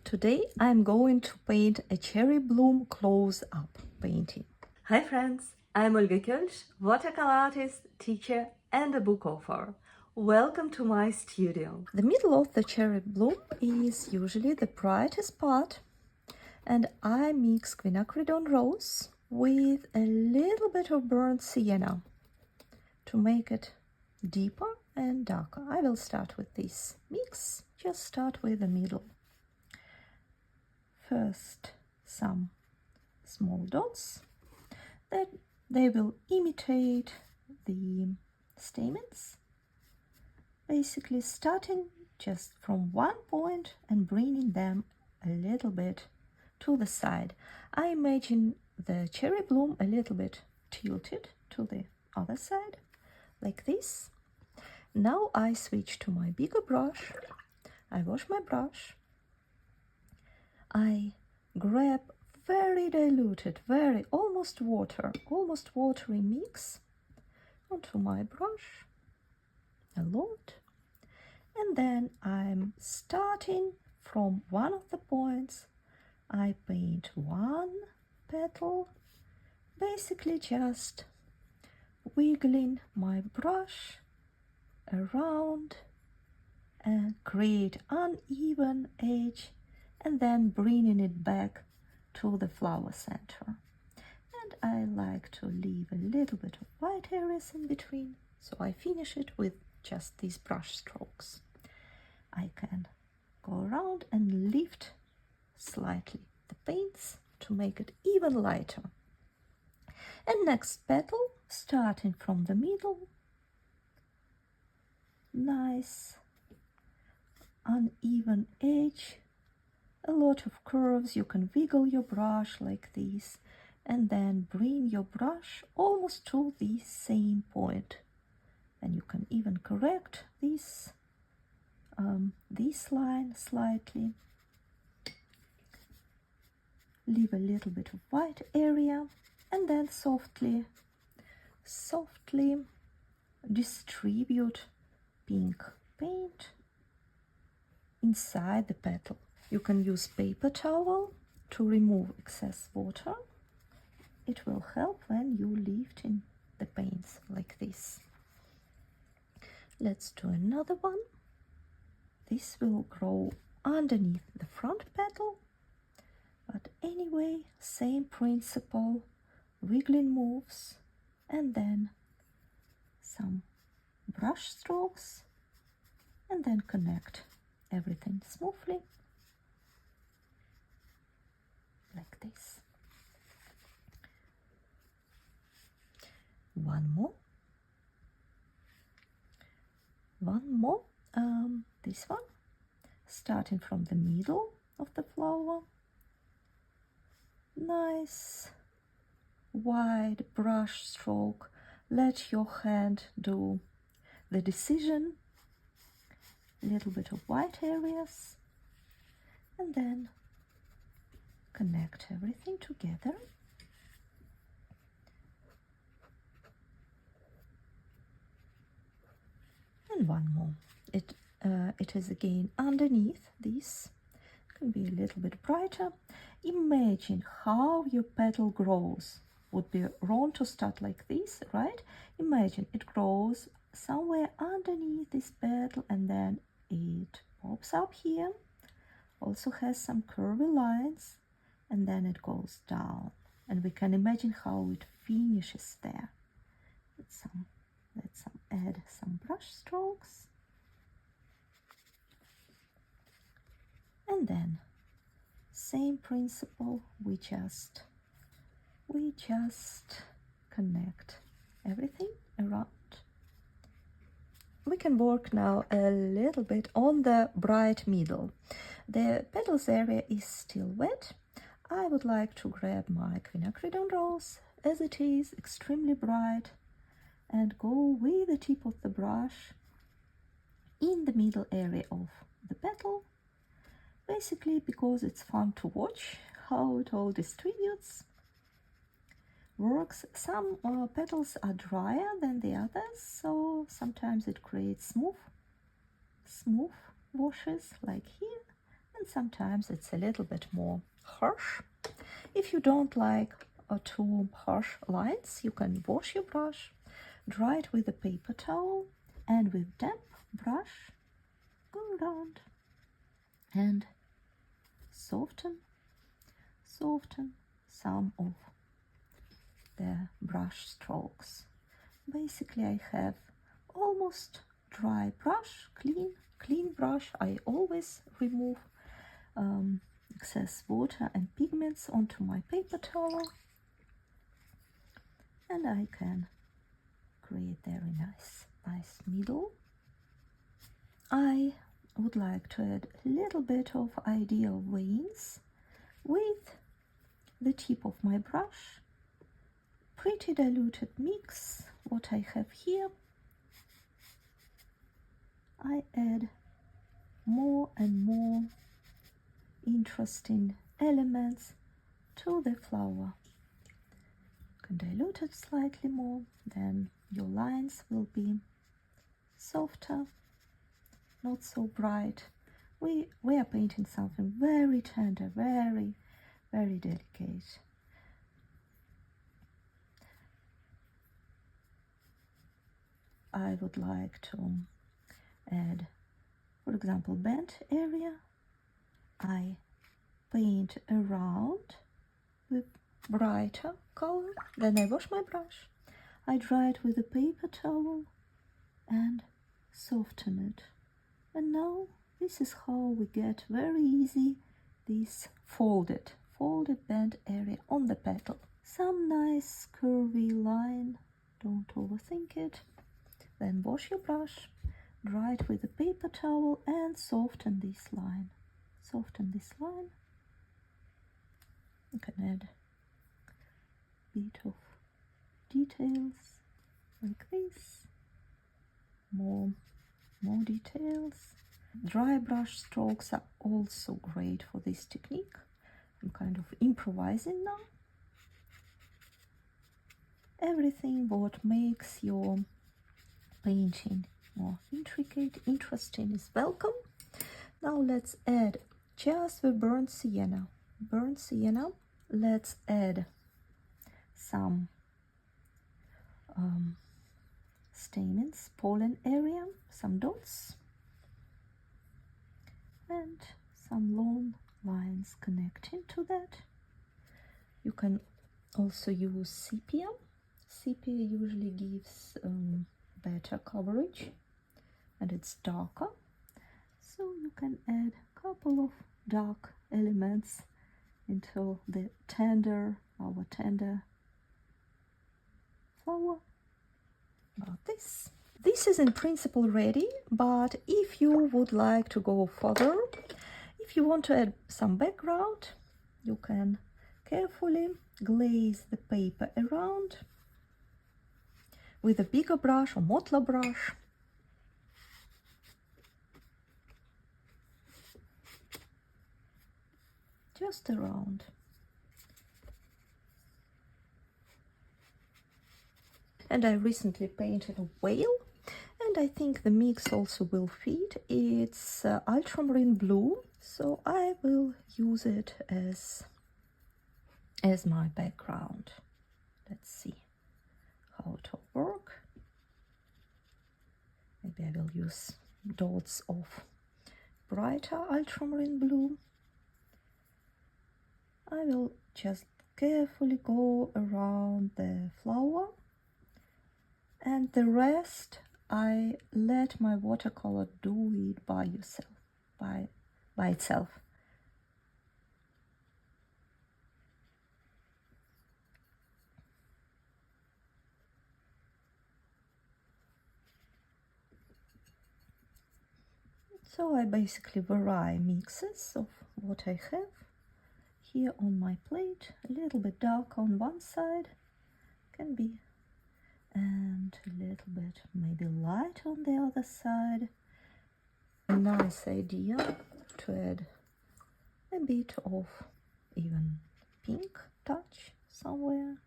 Today I'm going to paint a cherry bloom close-up painting. Hi friends, I'm Olga Koelsch, watercolor artist, teacher and a book author. Welcome to my studio. The middle of the cherry bloom is usually the brightest part, and I mix quinacridone rose with a little bit of burnt sienna to make it deeper and darker. I will start with this mix. Just start with the middle. First, some small dots that they will imitate the stamens, basically starting just from one point and bringing them a little bit to the side. I imagine the cherry bloom a little bit tilted to the other side, like this. Now I switch to my bigger brush. I wash my brush. I grab very diluted, almost watery mix onto my brush, a lot, and then I'm starting from one of the points. I paint one petal, basically just wiggling my brush around and create uneven edge, and then bringing it back to the flower center. And I like to leave a little bit of white areas in between, so I finish it with just these brush strokes. I can go around and lift slightly the paints to make it even lighter. And next petal, starting from the middle, nice uneven edge, a lot of curves. You can wiggle your brush like this and then bring your brush almost to the same point, and you can even correct this line slightly, leave a little bit of white area, and then softly distribute pink paint inside the petal. You can use paper towel to remove excess water. It will help when you lift in the paints like this. Let's do another one. This will grow underneath the front petal, but anyway, same principle, wiggling moves, and then some brush strokes, and then connect everything smoothly like this. One more, this one, starting from the middle of the flower. Nice wide brush stroke. Let your hand do the decision. A little bit of white areas, and then connect everything together. And one more. It is again underneath this. Can be a little bit brighter. Imagine how your petal grows. Would be wrong to start like this, right? Imagine it grows somewhere underneath this petal, and then it pops up here. Also has some curvy lines, and then it goes down, and we can imagine how it finishes there. Let's add some brush strokes, and then same principle. We just connect everything around. We can work now a little bit on the bright middle. The petals area is still wet. I would like to grab my quinacridone rose as it is extremely bright and go with the tip of the brush in the middle area of the petal, basically because it's fun to watch how it all distributes. Works. Some petals are drier than the others, so sometimes it creates smooth washes like here, and sometimes it's a little bit more harsh. If you don't like too harsh lines, you can wash your brush, dry it with a paper towel, and with damp brush go around and soften some of the brush strokes. Basically, I have almost dry brush, clean brush. I always remove excess water and pigments onto my paper towel, and I can create very nice middle. I would like to add a little bit of ideal veins with the tip of my brush. Pretty diluted mix, what I have here. I add more and more interesting elements to the flower. You can dilute it slightly more, then your lines will be softer, not so bright. We are painting something very tender, very delicate. I would like to add, for example, bent area. I paint around with brighter color, then I wash my brush. I dry it with a paper towel and soften it. And now this is how we get very easy this folded bent area on the petal. Some nice curvy line, don't overthink it. Then wash your brush, dry it with a paper towel and soften this line. You can add a bit of details like this, more details. Dry brush strokes are also great for this technique. I'm kind of improvising now. Everything what makes your painting more intricate, interesting is welcome. Now let's add just the burnt sienna. Let's add some stamens, pollen area, some dots, and some long lines connecting to that. You can also use sepia. Sepia usually gives better coverage and it's darker, so you can add a couple of dark elements into the our tender flower. About this. This is in principle ready, but if you would like to go further, if you want to add some background, you can carefully glaze the paper around with a bigger brush or mottler brush. Just around. And I recently painted a whale, and I think the mix also will fit. It's ultramarine blue, so I will use it as my background. Let's see how it will work. Maybe I will use dots of brighter ultramarine blue. I will just carefully go around the flower, and the rest I let my watercolor do it by itself. So I basically vary mixes of what I have here on my plate. A little bit dark on one side, can be, and a little bit maybe light on the other side. A nice idea to add a bit of even pink touch somewhere.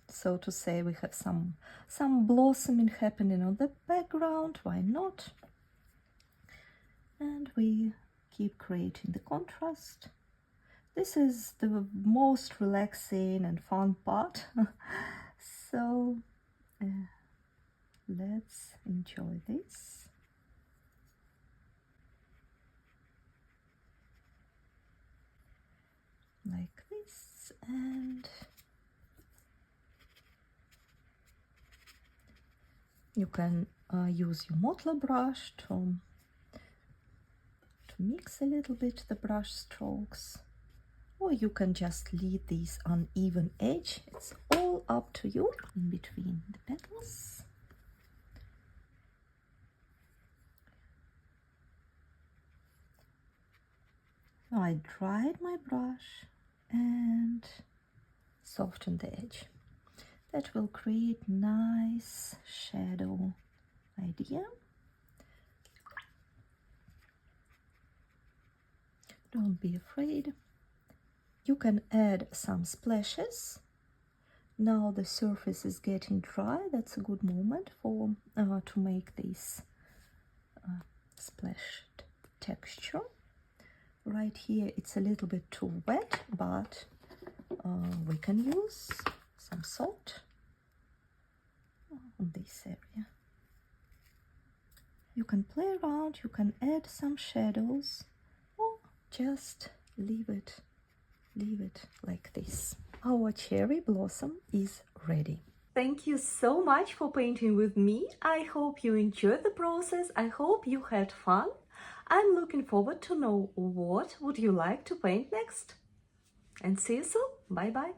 So to say, we have some blossoming happening on the background. Why not? we keep creating the contrast. This is the most relaxing and fun part. So let's enjoy this. Like this, and you can use your modeler brush to mix a little bit the brush strokes, or you can just leave this uneven edge. It's all up to you in between the petals. Now I dried my brush and softened the edge. That will create nice shadow idea. Don't be afraid. You can add some splashes. Now the surface is getting dry. That's a good moment for to make this splashed texture. Right here it's a little bit too wet, but we can use some salt on this area. You can play around, you can add some shadows, or just leave it like this. Our cherry blossom is ready. Thank you so much for painting with me. I hope you enjoyed the process. I hope you had fun. I'm looking forward to know what would you like to paint next. And see you soon. Bye bye.